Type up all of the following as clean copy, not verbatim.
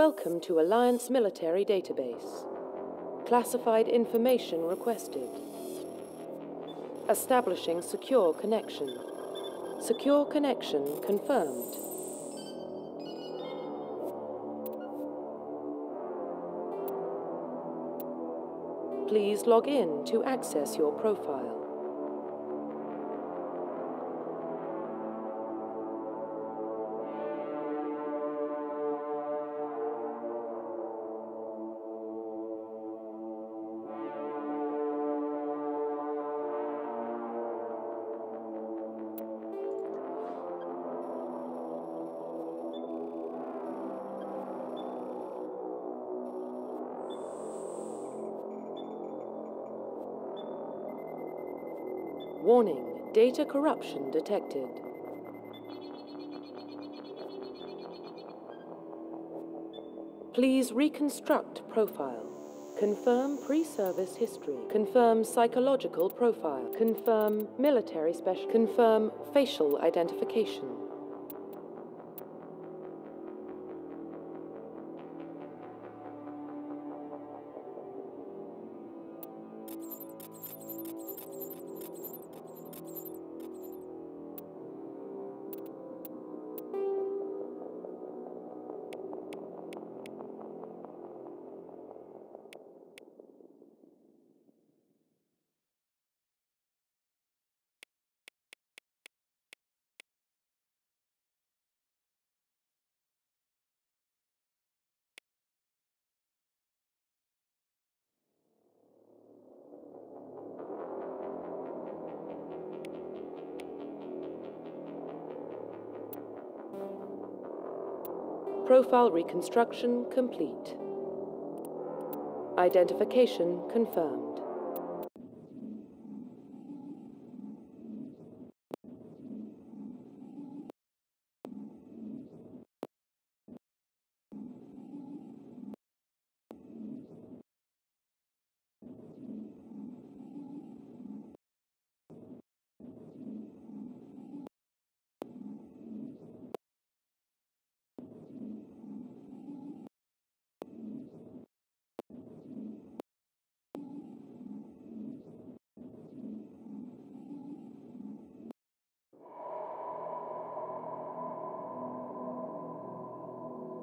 Welcome to Alliance Military Database. Classified information requested. Establishing secure connection. Secure connection confirmed. Please log in to access your profile. Warning, data corruption detected. Please reconstruct profile. Confirm pre-service history. Confirm psychological profile. Confirm military special. Confirm facial identification. Profile reconstruction complete. Identification confirmed.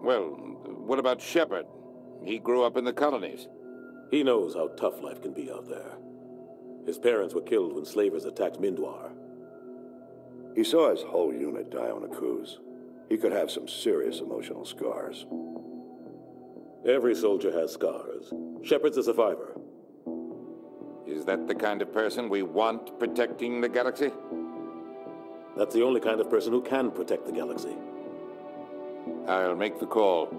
Well, what about Shepard? He grew up in the colonies. He knows how tough life can be out there. His parents were killed when slavers attacked Mindwar. He saw his whole unit die on a cruise. He could have some serious emotional scars. Every soldier has scars. Shepard's a survivor. Is that the kind of person we want protecting the galaxy? That's the only kind of person who can protect the galaxy. I'll make the call.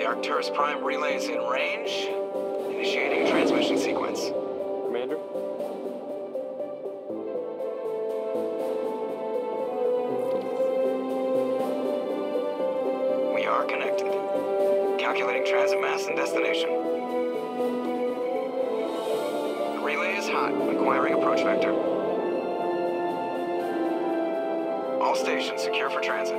Arcturus Prime relay is in range. Initiating transmission sequence. Commander? We are connected. Calculating transit mass and destination. The relay is hot. Acquiring approach vector. All stations secure for transit.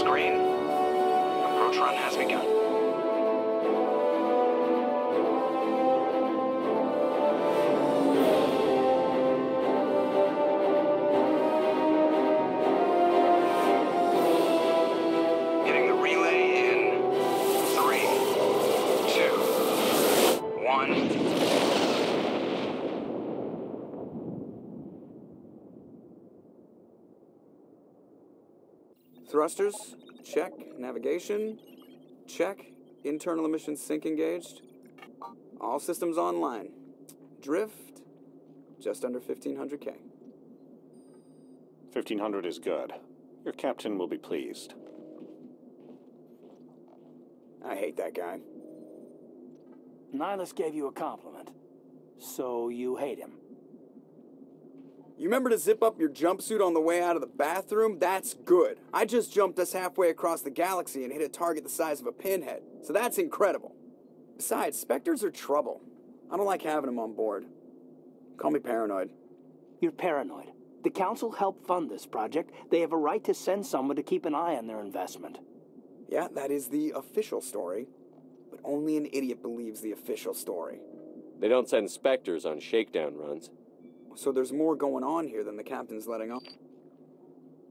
Green. Approach run has begun. Getting the relay in 3, 2, 1. Thrusters, check. Navigation, check. Internal emissions sync engaged. All systems online. Drift, just under 1,500K. 1,500 is good. Your captain will be pleased. I hate that guy. Nihilus gave you a compliment. So you hate him. You remember to zip up your jumpsuit on the way out of the bathroom? That's good. I just jumped us halfway across the galaxy and hit a target the size of a pinhead. So that's incredible. Besides, Spectres are trouble. I don't like having them on board. Call me paranoid. You're paranoid. The Council helped fund this project. They have a right to send someone to keep an eye on their investment. Yeah, that is the official story. But only an idiot believes the official story. They don't send Spectres on shakedown runs. So there's more going on here than the captain's letting on.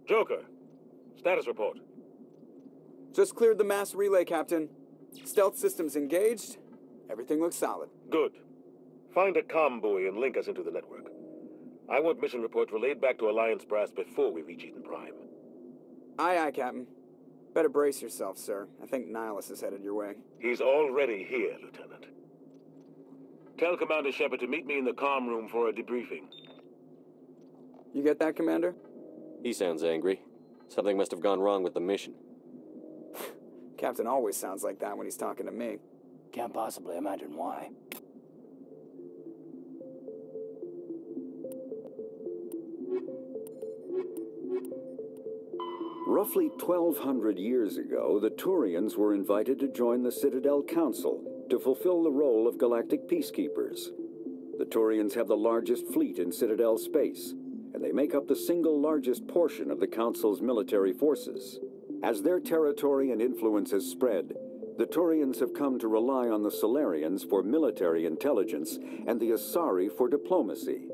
Joker, status report. Just cleared the mass relay, Captain. Stealth systems engaged. Everything looks solid. Good. Find a comm buoy and link us into the network. I want mission reports relayed back to Alliance Brass before we reach Eden Prime. Aye, aye, Captain. Better brace yourself, sir. I think Nihilus is headed your way. He's already here, Lieutenant. Tell Commander Shepard to meet me in the comm room for a debriefing. You get that, Commander? He sounds angry. Something must have gone wrong with the mission. Captain always sounds like that when he's talking to me. Can't possibly imagine why. Roughly 1,200 years ago, the Turians were invited to join the Citadel Council to fulfill the role of galactic peacekeepers. The Turians have the largest fleet in Citadel space, and they make up the single largest portion of the Council's military forces. As their territory and influence has spread, the Turians have come to rely on the Solarians for military intelligence and the Asari for diplomacy.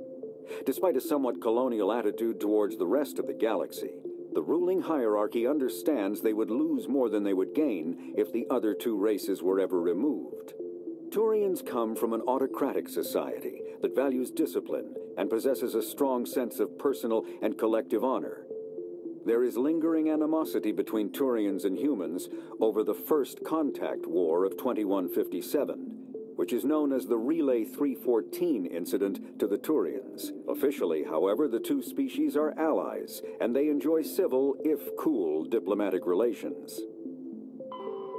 Despite a somewhat colonial attitude towards the rest of the galaxy, the ruling hierarchy understands they would lose more than they would gain if the other two races were ever removed. Turians come from an autocratic society that values discipline and possesses a strong sense of personal and collective honor. There is lingering animosity between Turians and humans over the First Contact War of 2157, which is known as the Relay 314 incident to the Turians. Officially, however, the two species are allies, and they enjoy civil, if cool, diplomatic relations.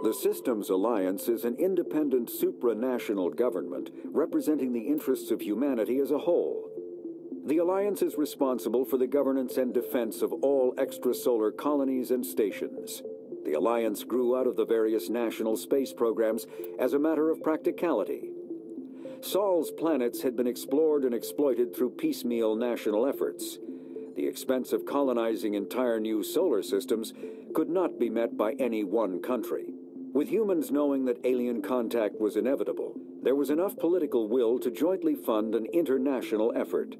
The Systems Alliance is an independent supranational government representing the interests of humanity as a whole. The Alliance is responsible for the governance and defense of all extrasolar colonies and stations. The Alliance grew out of the various national space programs as a matter of practicality. Sol's planets had been explored and exploited through piecemeal national efforts. The expense of colonizing entire new solar systems could not be met by any one country. With humans knowing that alien contact was inevitable, there was enough political will to jointly fund an international effort.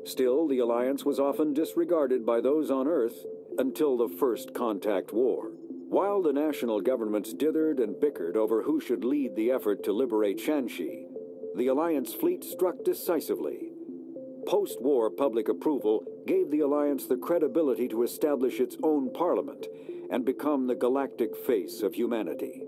Still, the Alliance was often disregarded by those on Earth until the First Contact War. While the national governments dithered and bickered over who should lead the effort to liberate Shanxi, the Alliance fleet struck decisively. Post-war public approval gave the Alliance the credibility to establish its own parliament and become the galactic face of humanity.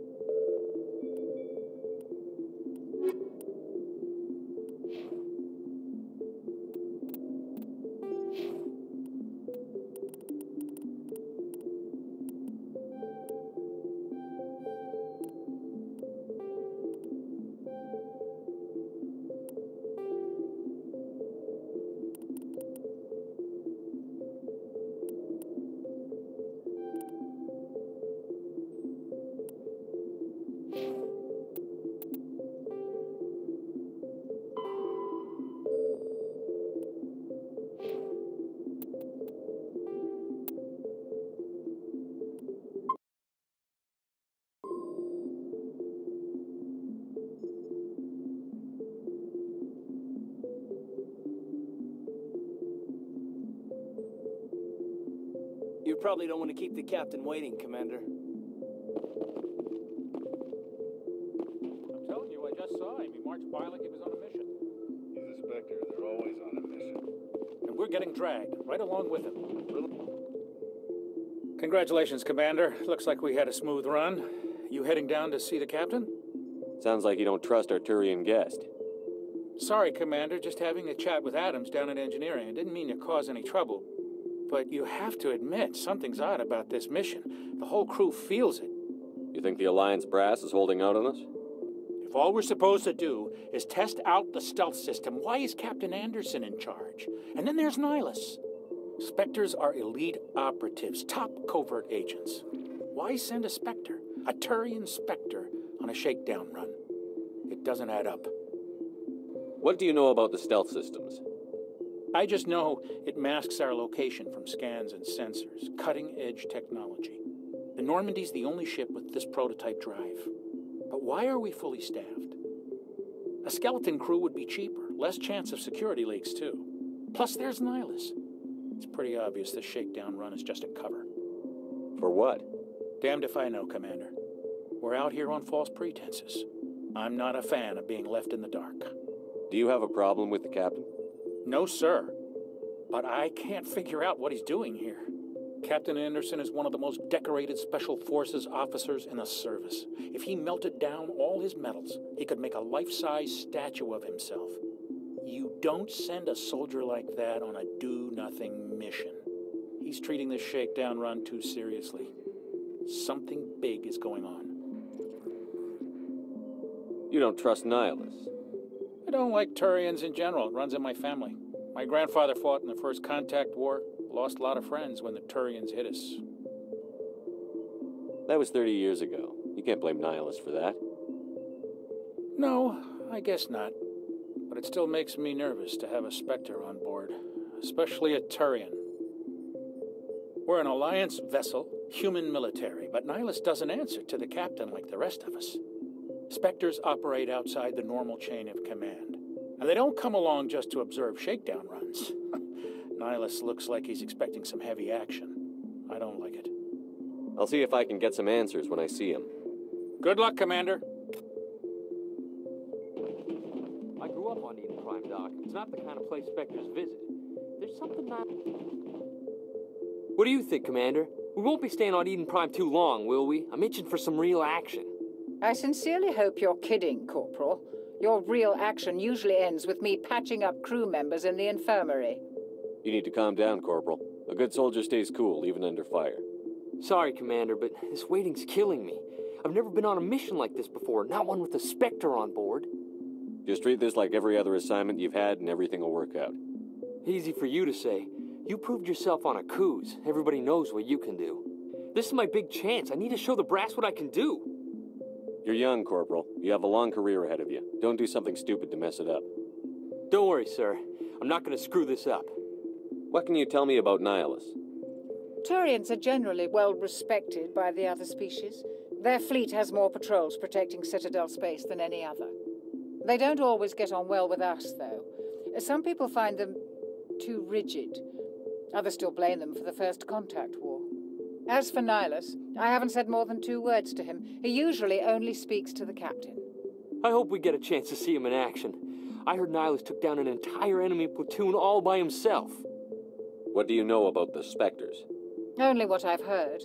You probably don't want to keep the captain waiting, Commander. I'm telling you, I just saw him. He marched by like he was on a mission. He's a Spectre. They're always on a mission. And we're getting dragged, right along with him. Congratulations, Commander. Looks like we had a smooth run. You heading down to see the captain? Sounds like you don't trust our Turian guest. Sorry, Commander. Just having a chat with Adams down at engineering. I didn't mean to cause any trouble. But you have to admit, something's odd about this mission. The whole crew feels it. You think the Alliance brass is holding out on us? If all we're supposed to do is test out the stealth system, why is Captain Anderson in charge? And then there's Nihilus. Spectres are elite operatives, top covert agents. Why send a Spectre, a Turian Spectre, on a shakedown run? It doesn't add up. What do you know about the stealth systems? I just know it masks our location from scans and sensors, cutting-edge technology. The Normandy's the only ship with this prototype drive. But why are we fully staffed? A skeleton crew would be cheaper, less chance of security leaks too. Plus there's Nihilus. It's pretty obvious this shakedown run is just a cover. For what? Damned if I know, Commander. We're out here on false pretenses. I'm not a fan of being left in the dark. Do you have a problem with the captain? No, sir. But I can't figure out what he's doing here. Captain Anderson is one of the most decorated Special Forces officers in the service. If he melted down all his medals, he could make a life-size statue of himself. You don't send a soldier like that on a do-nothing mission. He's treating this shakedown run too seriously. Something big is going on. You don't trust Nihilus? I don't like Turians in general. It runs in my family. My grandfather fought in the First Contact War. Lost a lot of friends when the Turians hit us. That was 30 years ago. You can't blame Nihilus for that. No, I guess not. But it still makes me nervous to have a Spectre on board, especially a Turian. We're an Alliance vessel, human military, but Nihilus doesn't answer to the captain like the rest of us. Spectres operate outside the normal chain of command, and they don't come along just to observe shakedown runs. Nihilus looks like he's expecting some heavy action. I don't like it. I'll see if I can get some answers when I see him. Good luck, Commander. I grew up on Eden Prime, Doc. It's not the kind of place Spectres visit. There's something not... What do you think, Commander? We won't be staying on Eden Prime too long, will we? I'm itching for some real action. I sincerely hope you're kidding, Corporal. Your real action usually ends with me patching up crew members in the infirmary. You need to calm down, Corporal. A good soldier stays cool, even under fire. Sorry, Commander, but this waiting's killing me. I've never been on a mission like this before, not one with a Spectre on board. Just treat this like every other assignment you've had and everything will work out. Easy for you to say. You proved yourself on Akuz. Everybody knows what you can do. This is my big chance. I need to show the brass what I can do. You're young, Corporal. You have a long career ahead of you. Don't do something stupid to mess it up. Don't worry, sir. I'm not going to screw this up. What can you tell me about Nihilus? Turians are generally well respected by the other species. Their fleet has more patrols protecting Citadel space than any other. They don't always get on well with us, though. Some people find them too rigid. Others still blame them for the First Contact War. As for Nihilus, I haven't said more than 2 words to him. He usually only speaks to the captain. I hope we get a chance to see him in action. I heard Nihilus took down an entire enemy platoon all by himself. What do you know about the Spectres? Only what I've heard.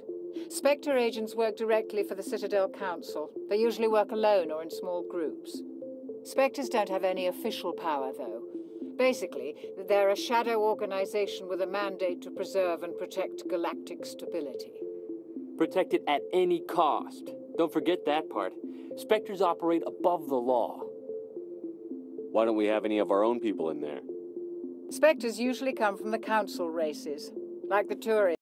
Spectre agents work directly for the Citadel Council. They usually work alone or in small groups. Spectres don't have any official power, though. Basically, they're a shadow organization with a mandate to preserve and protect galactic stability. Protect it at any cost. Don't forget that part. Spectres operate above the law. Why don't we have any of our own people in there? Spectres usually come from the Council races, like the Turians.